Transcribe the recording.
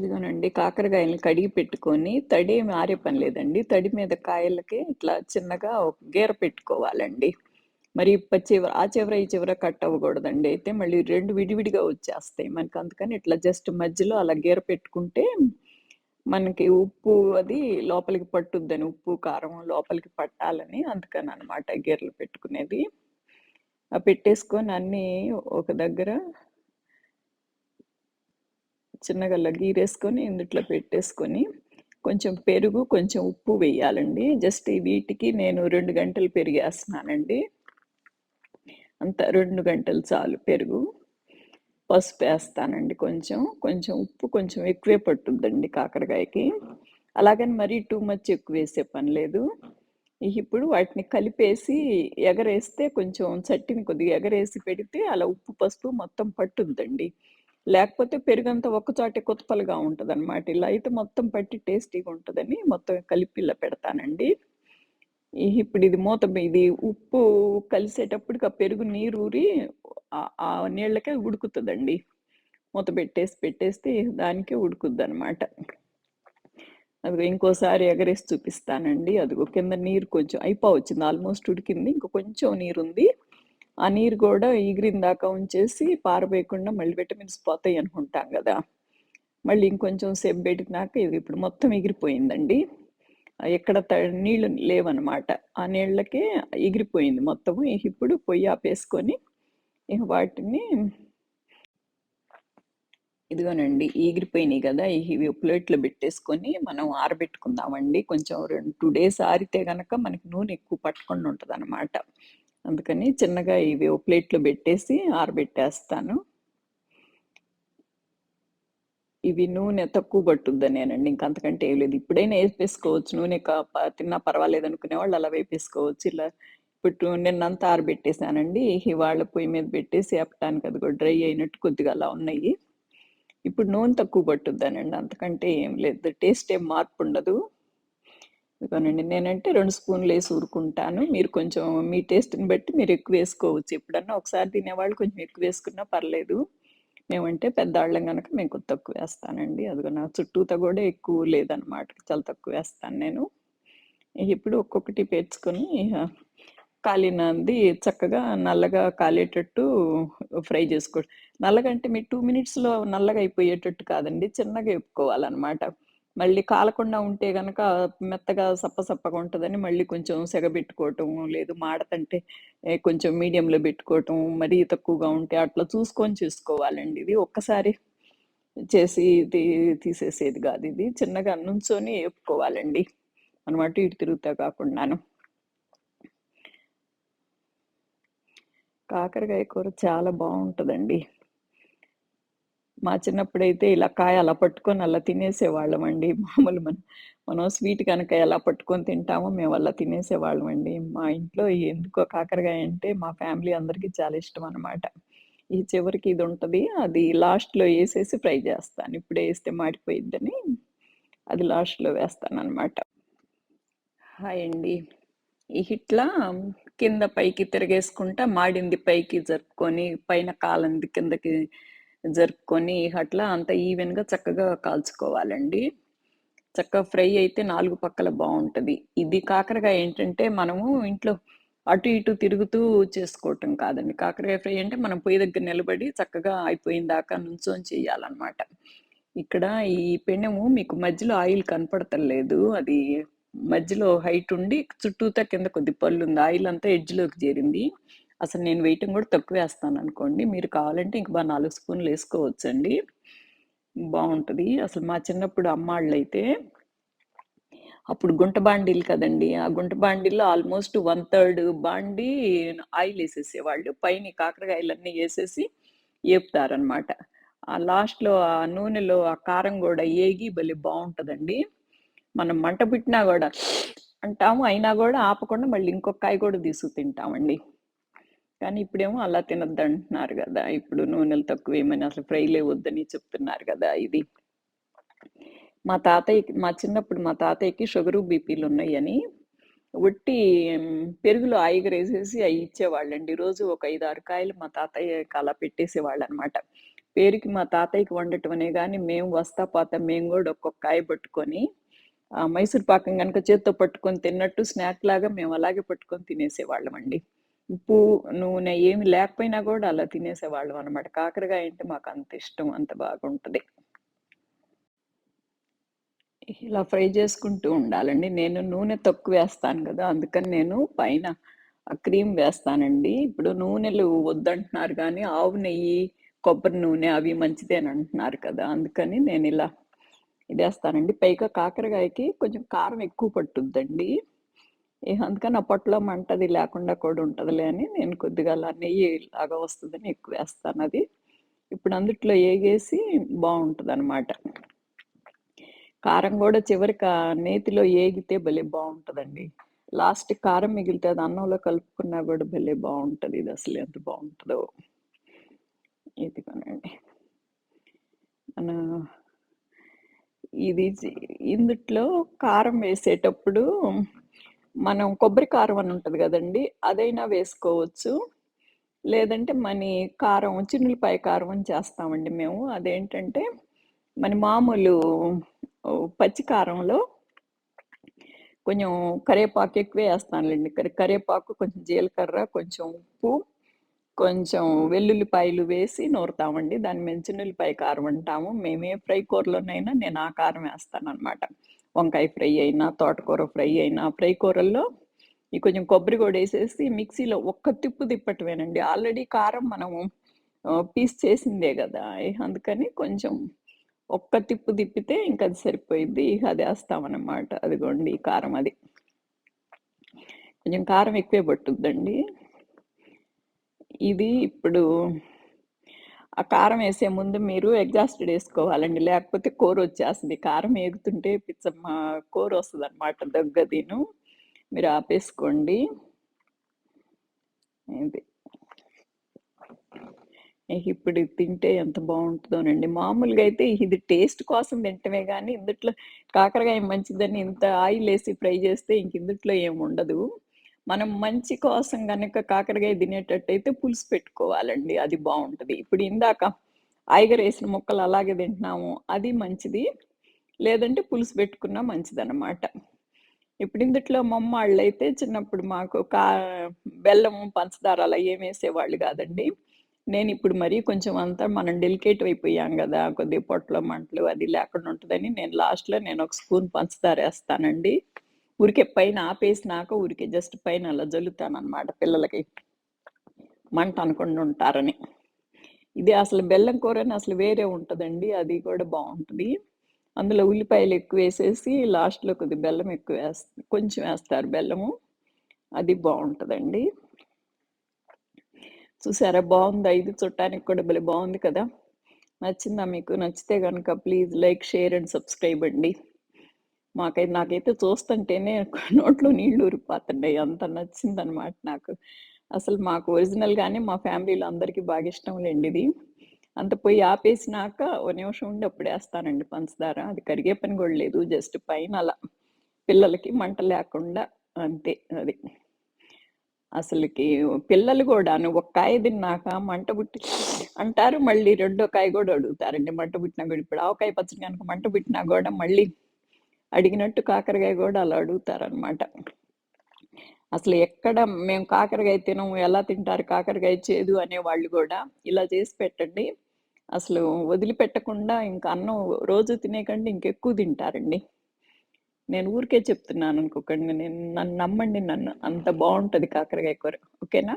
ఇదిగోనండి కాకరకాయలని కడిగి పెట్టుకొని, తడేమి ఆరే పని లేదండి. తడి మీద కాయలకి ఇట్లా చిన్నగా ఒక గీర పెట్టుకోవాలండి. మరి ఆ చివర, ఈ చివర కట్ అవ్వకూడదండి. అయితే మళ్ళీ 2 విడివిడిగా వచ్చేస్తాయి. మనకు అందుకని ఇట్లా జస్ట్ మధ్యలో అలా గీర పెట్టుకుంటే, మనకి ఉప్పు అది లోపలికి పట్టుద్దని, ఉప్పు, కారం లోపలికి పట్టాలని అందుకననమాట గీరలు పెట్టుకునేది. పెట్టేసుకొని అన్నీ ఒక దగ్గర చిన్నగా గీరేసుకొని ఇందుట్లో పెట్టేసుకొని, కొంచెం పెరుగు, కొంచెం ఉప్పు వేయాలండి. జస్ట్ వీటికి నేను 2 గంటలు పెరిగేస్తున్నానండి. అంత 2 గంటలు చాలు పెరుగు. పసుపేస్తానండి కొంచెం. కొంచెం ఉప్పు కొంచెం ఎక్కువే పట్టుద్దండి కాకరకాయకి. అలాగని మరీ టూ మచ్ ఎక్కువేసే పని లేదు. ఇప్పుడు వాటిని కలిపేసి ఎగరేస్తే కొంచెం చట్నీని కొద్దిగా ఎగరేసి పెడితే అలా ఉప్పు, పసుపు మొత్తం పట్టుద్దండి. లేకపోతే పెరుగంతా ఒక్కచోటే కుతపలుగా ఉంటదనమాట. ఇలా అయితే మొత్తం పట్టి టేస్టీగా ఉంటదని మొత్తం కలిపి ఇలా పెడతానండి. ఇప్పుడు ఇది ఉప్పు కలిసేటప్పటికి ఆ పెరుగు నీరూరి ఆ నీళ్ళకే ఉడుకుతదండి. మూత పెట్టేస్తే దానికే ఉడుకుద్దనమాట. అదిగో ఇంకోసారి ఎగరేసి చూపిస్తానండి. అదిగో కింద నీరు కొంచెం అయిపోవచ్చింది. ఆల్మోస్ట్ ఉడికింది. ఇంక కొంచెం నీరుంది. ఆ నీరు గూడా ఎగిరిన దాకా ఉంచేసి పారబోయకుండా మళ్ళీ విటమిన్స్ పోతాయి అనుకుంటాం గదా! మళ్ళీ ఇంకొంచెం సేపు పెట్టినాక ఇది ఇప్పుడు మొత్తం ఎగిరిపోయిందండి. ఎక్కడ నీళ్ళు లేవనమాట. ఆ నీళ్ళకే ఎగిరిపోయింది మొత్తము. ఇప్పుడు పొయ్యి ఆపేసుకొని ఇక వాటిని ఇదిగోనండి ఎగిరిపోయినాయి గదా! ఇవి ప్లేట్‌లో పెట్టేసుకొని మనం ఆరబెట్టుకుందామండి. కొంచెం 2 డేస్ ఆరితే గనక మనకి నూనె ఎక్కువ పట్టకుండా ఉంటదనమాట. అందుకని చిన్నగా ఇవి ఓ ప్లేట్‌లో పెట్టేసి ఆరబెట్టేస్తాను. ఇవి నూనె తక్కువ పట్టుద్దనేనండి. ఇంక అంతకంటే ఏం లేదు. ఇప్పుడైనా ఏపేసుకోవచ్చు. నూనె తిన్నా పర్వాలేదనుకునే వాళ్ళు అలా వేపేసుకోవచ్చు. ఇలా ఇప్పుడు నిన్నంతా ఆరబెట్టేసానండి. ఇవాళ పొయ్యి మీద పెట్టేసి ఏపటానికి అదిగో డ్రై అయినట్టు కొద్దిగా అలా ఉన్నాయి. ఇప్పుడు నూనె తక్కువ పట్టుద్దనండి. అంతకంటే ఏం లేదు. టేస్ట్ ఏం మార్పుండదు. ఇదిగోనండి నేనంటే 2 స్పూన్‌లేసి ఊరుకుంటాను. మీరు కొంచెం మీ టేస్ట్‌ని బట్టి మీరు ఎక్కువేసుకోవచ్చు. ఎప్పుడన్నా ఒకసారి తినేవాళ్ళు కొంచెం ఎక్కువేసుకున్నా పర్లేదు. మేమంటే పెద్దాళ్ళం గనక మేము కొద్ది తక్కువేస్తానండి. అదిగో నా చుట్టూతా గూడా ఎక్కువ లేదనమాట. చాలా తక్కువేస్తాను నేను. ఇప్పుడు ఒక్కొక్కటి పేర్చుకొని కాలినంది చక్కగా నల్లగా కాలేటట్టు ఫ్రై చేసుకోవడం. నల్లగా అంటే మీరు 2 మినిట్స్‌లో నల్లగా అయిపోయేటట్టు కాదండి. చిన్నగా ఏపుకోవాలనమాట. మళ్ళీ కాలకుండా ఉంటే గనక మెత్తగా సప్పసప్పగా ఉంటదని మళ్ళీ కొంచెం సెగబెట్టుకోవటం, లేదు మాడతంటే కొంచెం మీడియంలో బెట్టుకోవటం, మరీ తక్కువగా ఉంటే అట్లా చూసుకొని చేసుకోవాలండి. ఇది ఒక్కసారి చేసి తీసేసేది గాదిది. చిన్నగా నుంచొని ఏపుకోవాలండి. మనం అటు ఇటు తిరుగుతా కాకుండాను. కాకరకాయ కూర చాలా బావుంటదండి. మా చిన్నప్పుడైతే ఇలా కాయ అలా పట్టుకొని అలా తినేసేవాళ్ళమండి. మామూలు మనం స్వీట్ కనుక ఎలా పట్టుకొని తింటామో మేము అలా తినేసేవాళ్ళమండి. మా ఇంట్లో ఎందుకో కాకరకాయ అంటే మా ఫ్యామిలీ అందరికీ చాలా ఇష్టం అనమాట. ఈ చివరికి ఇది ఉంటది. అది లాస్ట్‌లో ఏసేసి ఫ్రై జేస్తాను. ఇప్పుడే ఏస్తే మాడిపోయిద్దని అది లాస్ట్‌లో వేస్తాననమాట. హాయ్ అండి. ఇట్లా కింద పైకి తిరగేసుకుంటా మాడింది పైకి జరుపుకొని, పైన కాలంది కిందకి జరుపుకొని, అట్లా అంత ఈవెన్‌గా చక్కగా కాల్చుకోవాలండి. చక్కగా ఫ్రై అయితే 4 పక్కల బావుంటది. ఇది కాకరకాయ ఏంటంటే, మనము ఇంట్లో అటు ఇటు తిరుగుతూ చేసుకోవటం కాదండి. కాకరకాయ ఫ్రై అంటే మనం పొయ్యి దగ్గర నిలబడి చక్కగా అయిపోయిన దాకా నుంచొని చేయాలనమాట. ఇక్కడ ఈ పెనము మీకు మధ్యలో ఆయిల్ కనపడతల్లేదు. అది మధ్యలో హైట్ ఉండి చుట్టూతా కింద కొద్ది పళ్ళుంది. ఆయిల్ అంతా ఎడ్జ్‌లోకి చేరింది. అసలు నేను వేయటం కూడా తక్కువేస్తాననుకోండి. మీరు కావాలంటే ఇంక 4 స్పూన్‌లేసుకోవచ్చండి. బావుంటది. అసలు మా చిన్నప్పుడు అమ్మాళ్ళైతే అప్పుడు గుంట బాండీలు కదండీ! ఆ గుంట బాండీల్లో ఆల్మోస్ట్ 1/3 బాండీ ఆయిలేసేసేవాళ్ళు. పైన ఈ కాకరకాయలన్నీ ఏసేసి ఏపుతారనమాట. ఆ లాస్ట్‌లో ఆ నూనెలో ఆ కారం గూడా ఏగి భలే బావుంటదండి. మనం మంట పెట్టినా గూడా అంటాము. అయినా గూడా ఆపకుండా మళ్ళీ ఇంకొక కాయ గూడా తీసుకు తింటామండి. కానీ ఇప్పుడేమో అలా తినొద్దంటున్నారు గదా! ఇప్పుడు నూనెలు తక్కువేయమని అసలు ఫ్రైలే వద్దని చెప్తున్నారు గదా! ఇది. మా చిన్నప్పుడు మా తాతయ్యకి షుగరు, బీపీలున్నయని ఒట్టి పెరుగులో ఆయిగరేసేసి అయి ఇచ్చేవాళ్ళండి. రోజు ఒక 5, 6 కాయలు మా తాతయ్యకి అలా పెట్టేసేవాళ్ళనమాట. పేరుకి మా తాతయ్యకి వండటమనే గాని, మేము వస్తా పోతా మేము గూడా ఒక్కొక్క కాయ పట్టుకొని, మైసూర్ పాకం గనుక చేత్తో పట్టుకొని తిన్నట్టు స్నాక్‌లాగా మేము అలాగే పట్టుకొని తినేసేవాళ్ళమండి. ఉప్పు, నూనె ఏమి లేకపోయినా గూడా అలా తినేసేవాళ్ళం అనమాట. కాకరకాయ అంటే మాకంత ఇష్టం. అంత బాగుంటది. ఇలా ఫ్రై చేసుకుంటూ ఉండాలండి. నేను నూనె తక్కువేస్తాను గదా! అందుకని నేను పైన క్రీమ్ వేస్తానండి. ఇప్పుడు నూనెలు వద్దంటున్నారు గానీ, ఆవు నెయ్యి, కొబ్బరి నూనె అవి మంచిదేనంటున్నారు కదా! అందుకని నేనిలా ఇదేస్తానండి. పైగా కాకరకాయకి కొంచెం కారం ఎక్కువ పట్టుద్దండి. ఇహ అందుకని ఆ పొట్టలో మంటది లేకుండా కూడా ఉంటదిలే అని నేను కొద్దిగా అలా నెయ్యి లాగా వస్తదని ఎక్కువేస్తానది. ఇప్పుడు అందుట్లో ఏగేసి బావుంటదనమాట. కారం గూడా చివరికి నేతిలో ఏగితే భలే బావుంటదండి. లాస్ట్‌కి కారం మిగిలితే అది అన్నంలో కలుపుకున్నా గూడా భలే బావుంటది. ఇదసలు ఎంత బావుంటదో. ఇదిగోనండి. మన ఇది చి ఇందుట్లో కారం వేసేటప్పుడు మనం కొబ్బరి కారం అని ఉంటది గదండీ! అదైనా వేసుకోవచ్చు. లేదంటే కారం చిన్నులపాయ కారం అని చేస్తామండి మేము. అదేంటంటే మన మామూలు పచ్చి కారంలో కొంచెం కరివేపాకు ఎక్కువే ఏస్తానులెండి. కరివేపాకు, కొంచెం జీలకర్ర, కొంచెం ఉప్పు, కొంచెం వెల్లుల్లిపాయలు వేసి నూరుతామండి. దాన్ని మేము చిన్నుల్లిపాయ కారం అంటాము. మేము ఏ ఫ్రై కూరలోనైనా నేను ఆ కారం ఏస్తాననమాట. వంకాయ ఫ్రై అయినా, తోటకూర ఫ్రై అయినా, ఫ్రై కూరల్లో ఈ కొంచెం కొబ్బరి గూడా ఏసేసి మిక్సీలో ఒక్క తిప్పు తిప్పటమేనండి. ఆల్రెడీ కారం మనము పీస్ చేసిందే గదా! అందుకని కొంచెం ఒక్క తిప్పు తిప్పితే ఇంకది సరిపోయిద్ది. ఇక అదేస్తామనమాట. అదిగోండి ఈ కారం అది. కొంచెం కారం ఎక్కువే పట్టుద్దండి. ఇది ఇప్పుడు ఆ కారం ఏసే ముందు మీరు ఎగ్జాస్టెడ్ ఏసుకోవాలండి. లేకపోతే కోరొచ్చేస్తది. కారం ఏగుతుంటే కోరొస్తదనమాట దగ్గుదీను. మీరు ఆపేసుకోండి. ఇది. ఇప్పుడు ఇది తింటే ఎంత బావుంటదోనండి. మామూలుగా అయితే ఇది టేస్ట్ కోసం తింటమే గానీ, ఇందుట్లో కాకరకాయ మంచిదని ఇంత ఆయిలేసి ఫ్రై చేస్తే ఇంక ఇందుట్లో ఏముండదు. మనం మంచి కోసం గనక కాకరకాయ తినేటట్టయితే పులుసు పెట్టుకోవాలండి. అది బావుంటది. ఇప్పుడు ఇందాక ఆయగరేసిన ముక్కలు అలాగే తింటున్నాము. అది మంచిది. లేదంటే పులుసు పెట్టుకున్నా మంచిదనమాట. ఇప్పుడు ఇందుట్లో మమ్మాళ్ళైతే చిన్నప్పుడు మాకు బెల్లము, పంచదార అలా ఏమేసేవాళ్ళు గాదండి. నేనిప్పుడు మరీ కొంచెం అంతా మనం డెలికేట్ అయిపోయాం గదా! కొద్దిగా పొట్టలో మంటలు అది లేకుండా ఉంటదని నేనొక స్పూన్ పంచదారేస్తానండి. ఊరికే పైన ఆపేసినాక ఊరికే జస్ట్ పైన అలా జల్లుతాననమాట పిల్లలకి మంట అనకుండా ఉంటారని. ఇది అసలు బెల్లం కూరని అసలు వేరే ఉంటదండి. అది కూడా బావుంటది. అందులో ఉల్లిపాయలు ఎక్కువేసేసి లాస్ట్‌లో కొద్దిగా బెల్లం కొంచెం ఏస్తారు బెల్లము. అది బావుంటదండి. చూసారా బావుందా? ఇది చూడటానికి కూడా భలే బావుంది కదా! నచ్చిందా మీకు? నచ్చితే గనక please like, share and subscribe అండి. నాకైతే చూస్తుంటేనే నోట్లో నీళ్లు ఊరిపోతున్నాయి. అంత నచ్చిందనమాట నాకు. అసలు మాకు ఒరిజినల్‌గానే మా ఫ్యామిలీలో అందరికీ బాగా ఇష్టంలెండి ఇది. అంత పొయ్యి ఆపేసినాక ఓ నిమిషం ఉండి అప్పుడేస్తానండి పంచదార. అది కరిగే పని గూడా లేదు. జస్ట్ పైన అలా పిల్లలకి మంట లేకుండా అంతే అది. అసలకి పిల్లలు గూడాను ఒక కాయ తిన్నాక మంట పుట్టి అంటారు. మళ్ళీ రెండో కాయ గూడా అడుగుతారండి. మంట పుట్టినా గూడా. ఇప్పుడు ఆవకాయ పచ్చడి గనుక మంట పుట్టినా గూడా మళ్ళీ అడిగినట్టు కాకరకాయ గూడా అలా అడుగుతారనమాట. అసలు ఎక్కడ మేము కాకరకాయ తినము, ఎలా తింటారు కాకరకాయ చేదు అనేవాళ్ళు గూడా ఇలా చేసి పెట్టండి. అసలు వదిలిపెట్టకుండా ఇంక అన్నం రోజు తినే కంటే ఇంకెక్కువ తింటారండి. నేను ఊరికే చెప్తున్నాననుకోకండి. నన్ను నమ్మండి నన్ను. అంత బావుంటది కాకరకాయ కూర. ఓకేనా?